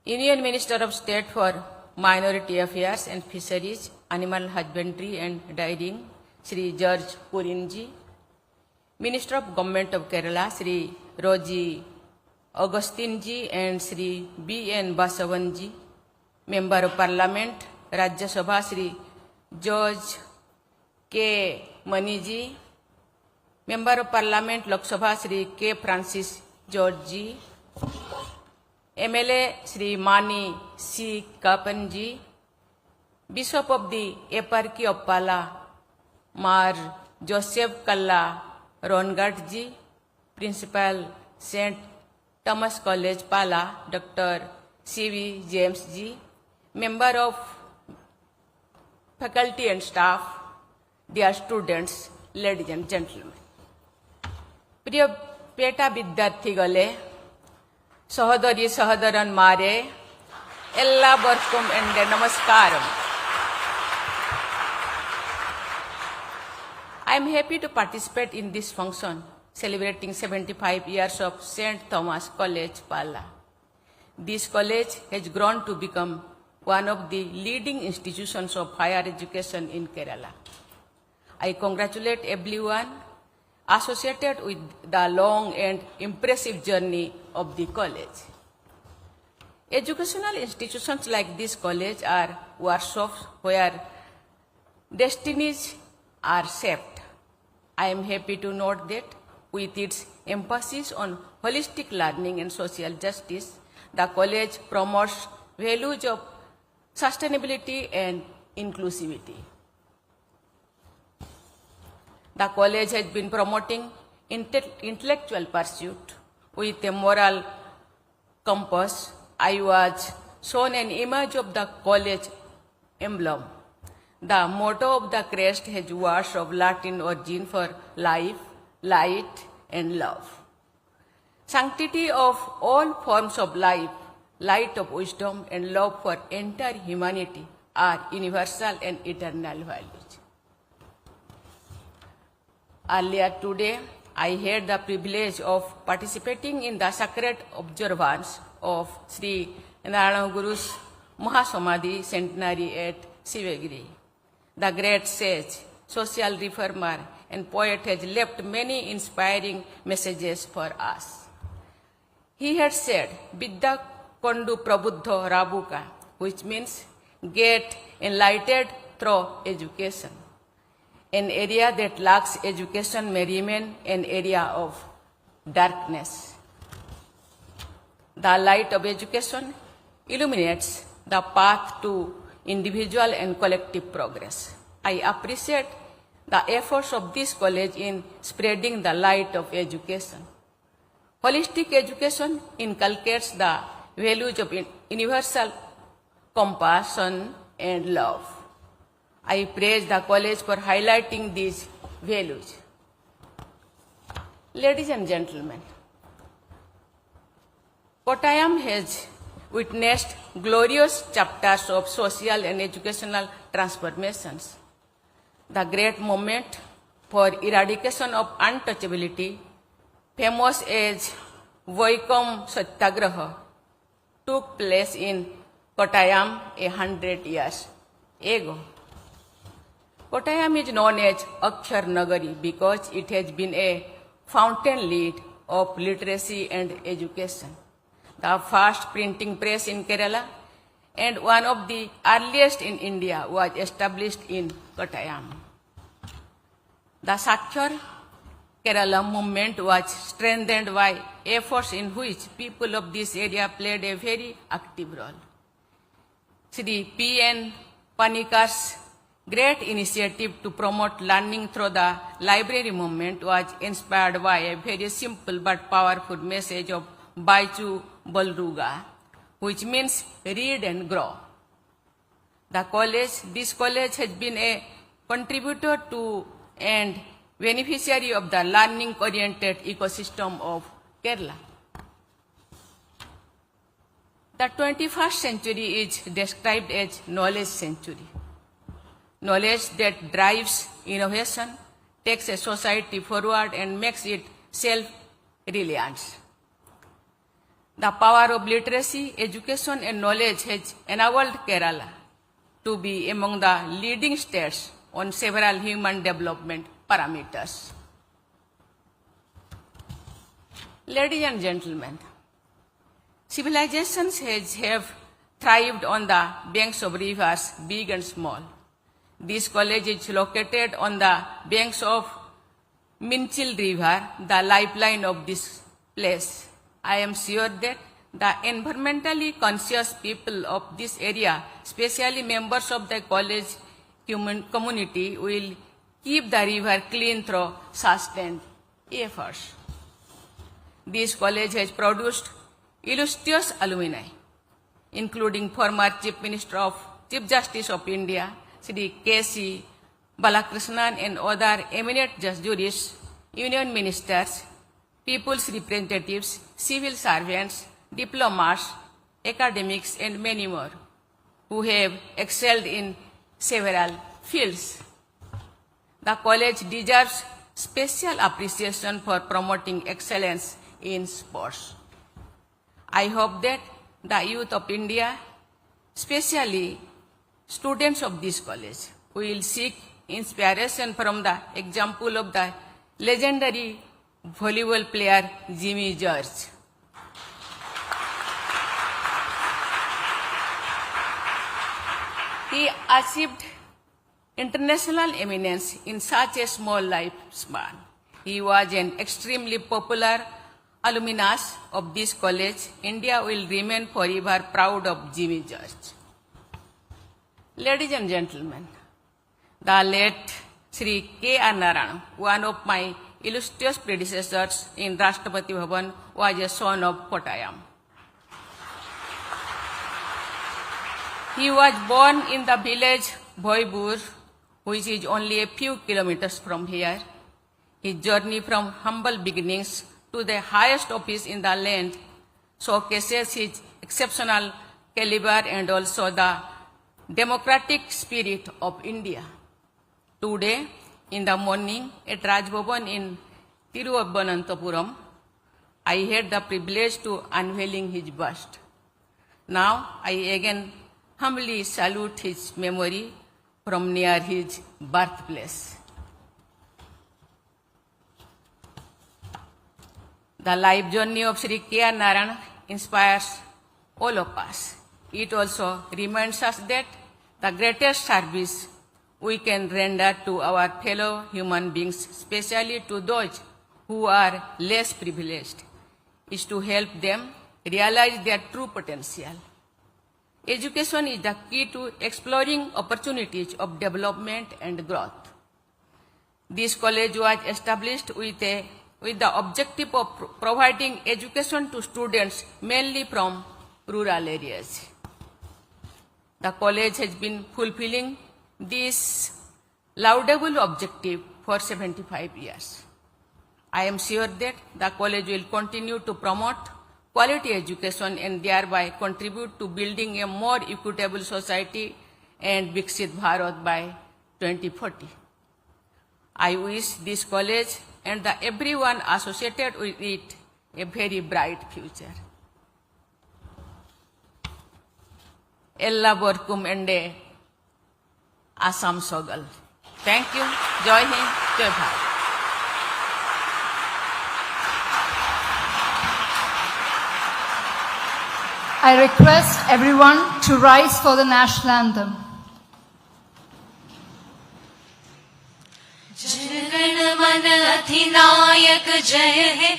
Union Minister of State for Minority Affairs and Fisheries, Animal Husbandry and Dairying, Sri George Purinji. Minister of Government of Kerala, Sri Roji Augustinji and Sri B.N. Basavanji. Member of Parliament, Rajya Sabha, Sri George K. Maniji. Member of Parliament, Lok Sabha, Sri K. Francis George. MLA, Sri Mani C. Kapanji. Bishop of the Eparchy of Pala, Mar Joseph Kalla Rongatji. Principal, St. Thomas College, Pala, Dr. C.V. James G. Member of faculty and staff, dear students, ladies and gentlemen. प्रिय PETA विद्यार्थी गले सहोदरी सहोदरन मारे एल्लावर्कुम and नमस्कारम. I am happy to participate in this function celebrating 75 years of St. Thomas College, Pala. This college has grown to become one of the leading institutions of higher education in Kerala. I congratulate everyone associated with the long and impressive journey of the college. Educational institutions like this college are workshops where destinies are shaped. I am happy to note that with its emphasis on holistic learning and social justice, the college promotes values of sustainability and inclusivity. The college has been promoting intellectual pursuit with a moral compass. I was shown an image of the college emblem. The motto of the crest has words of Latin origin for life, light, and love. Sanctity of all forms of life, light of wisdom, and love for entire humanity are universal and eternal values. Earlier today, I had the privilege of participating in the sacred observance of Sri Narayana Guru's Mahasamadhi centenary at Sivagiri. The great sage, social reformer, and poet has left many inspiring messages for us. He had said, Vidya Kondu Prabuddho Rabuka, which means get enlightened through education. An area that lacks education may remain an area of darkness. The light of education illuminates the path to individual and collective progress. I appreciate the efforts of this college in spreading the light of education. Holistic education inculcates the values of universal compassion and love. I praise the college for highlighting these values. Ladies and gentlemen, Kottayam has witnessed glorious chapters of social and educational transformations. The great movement for eradication of untouchability, famous as Vaikom Satyagraha, took place in Kottayam 100 years ago. Kottayam is known as Akshar Nagari because it has been a fountainhead of literacy and education. The first printing press in Kerala and one of the earliest in India was established in Kottayam. The Sakshar Kerala movement was strengthened by efforts in which people of this area played a very active role. Sri P.N. Panikar's great initiative to promote learning through the library movement was inspired by a very simple but powerful message of Baichu Balruga, which means read and grow. This college has been a contributor to and beneficiary of the learning-oriented ecosystem of Kerala. The 21st century is described as knowledge century. Knowledge that drives innovation, takes a society forward, and makes it self-reliant. The power of literacy, education and knowledge has enabled Kerala to be among the leading states on several human development parameters. Ladies and gentlemen, civilizations have thrived on the banks of rivers, big and small. This college is located on the banks of Minchil River, the lifeline of this place. I am sure that the environmentally conscious people of this area, especially members of the college community, will keep the river clean through sustained efforts. This college has produced illustrious alumni, including former Chief Justice of India, Sri K.C. Balakrishnan, and other eminent jurists, union ministers, people's representatives, civil servants, diplomats, academics, and many more, who have excelled in several fields. The college deserves special appreciation for promoting excellence in sports. I hope that the youth of India, especially students of this college, will seek inspiration from the example of the legendary volleyball player Jimmy George. He achieved international eminence in such a small lifespan. He was an extremely popular alumnus of this college. India will remain forever proud of Jimmy George. Ladies and gentlemen, the late Sri K.R. Narayan, one of my illustrious predecessors in Rashtrapati Bhavan, was a son of Kottayam. He was born in the village Bhoibur, which is only a few kilometers from here. His journey from humble beginnings to the highest office in the land showcases his exceptional caliber and also the democratic spirit of India. Today, in the morning at Raj Bhavan in Tiruvananthapuram, I had the privilege to unveiling his bust. Now, I again humbly salute his memory from near his birthplace. The life journey of Sri K.R. Narayan inspires all of us. It also reminds us that the greatest service we can render to our fellow human beings, especially to those who are less privileged, is to help them realize their true potential. Education is the key to exploring opportunities of development and growth. This college was established with the objective of providing education to students mainly from rural areas. The college has been fulfilling this laudable objective for 75 years. I am sure that the college will continue to promote quality education and thereby contribute to building a more equitable society and Viksit Bharat by 2040. I wish this college and everyone associated with it a very bright future. Ella Borkum Ende Assam Sogal. Thank you. Jai Hind, Jai Bharat. I request everyone to rise for the national anthem. जनगण मन अधिनायक जय हे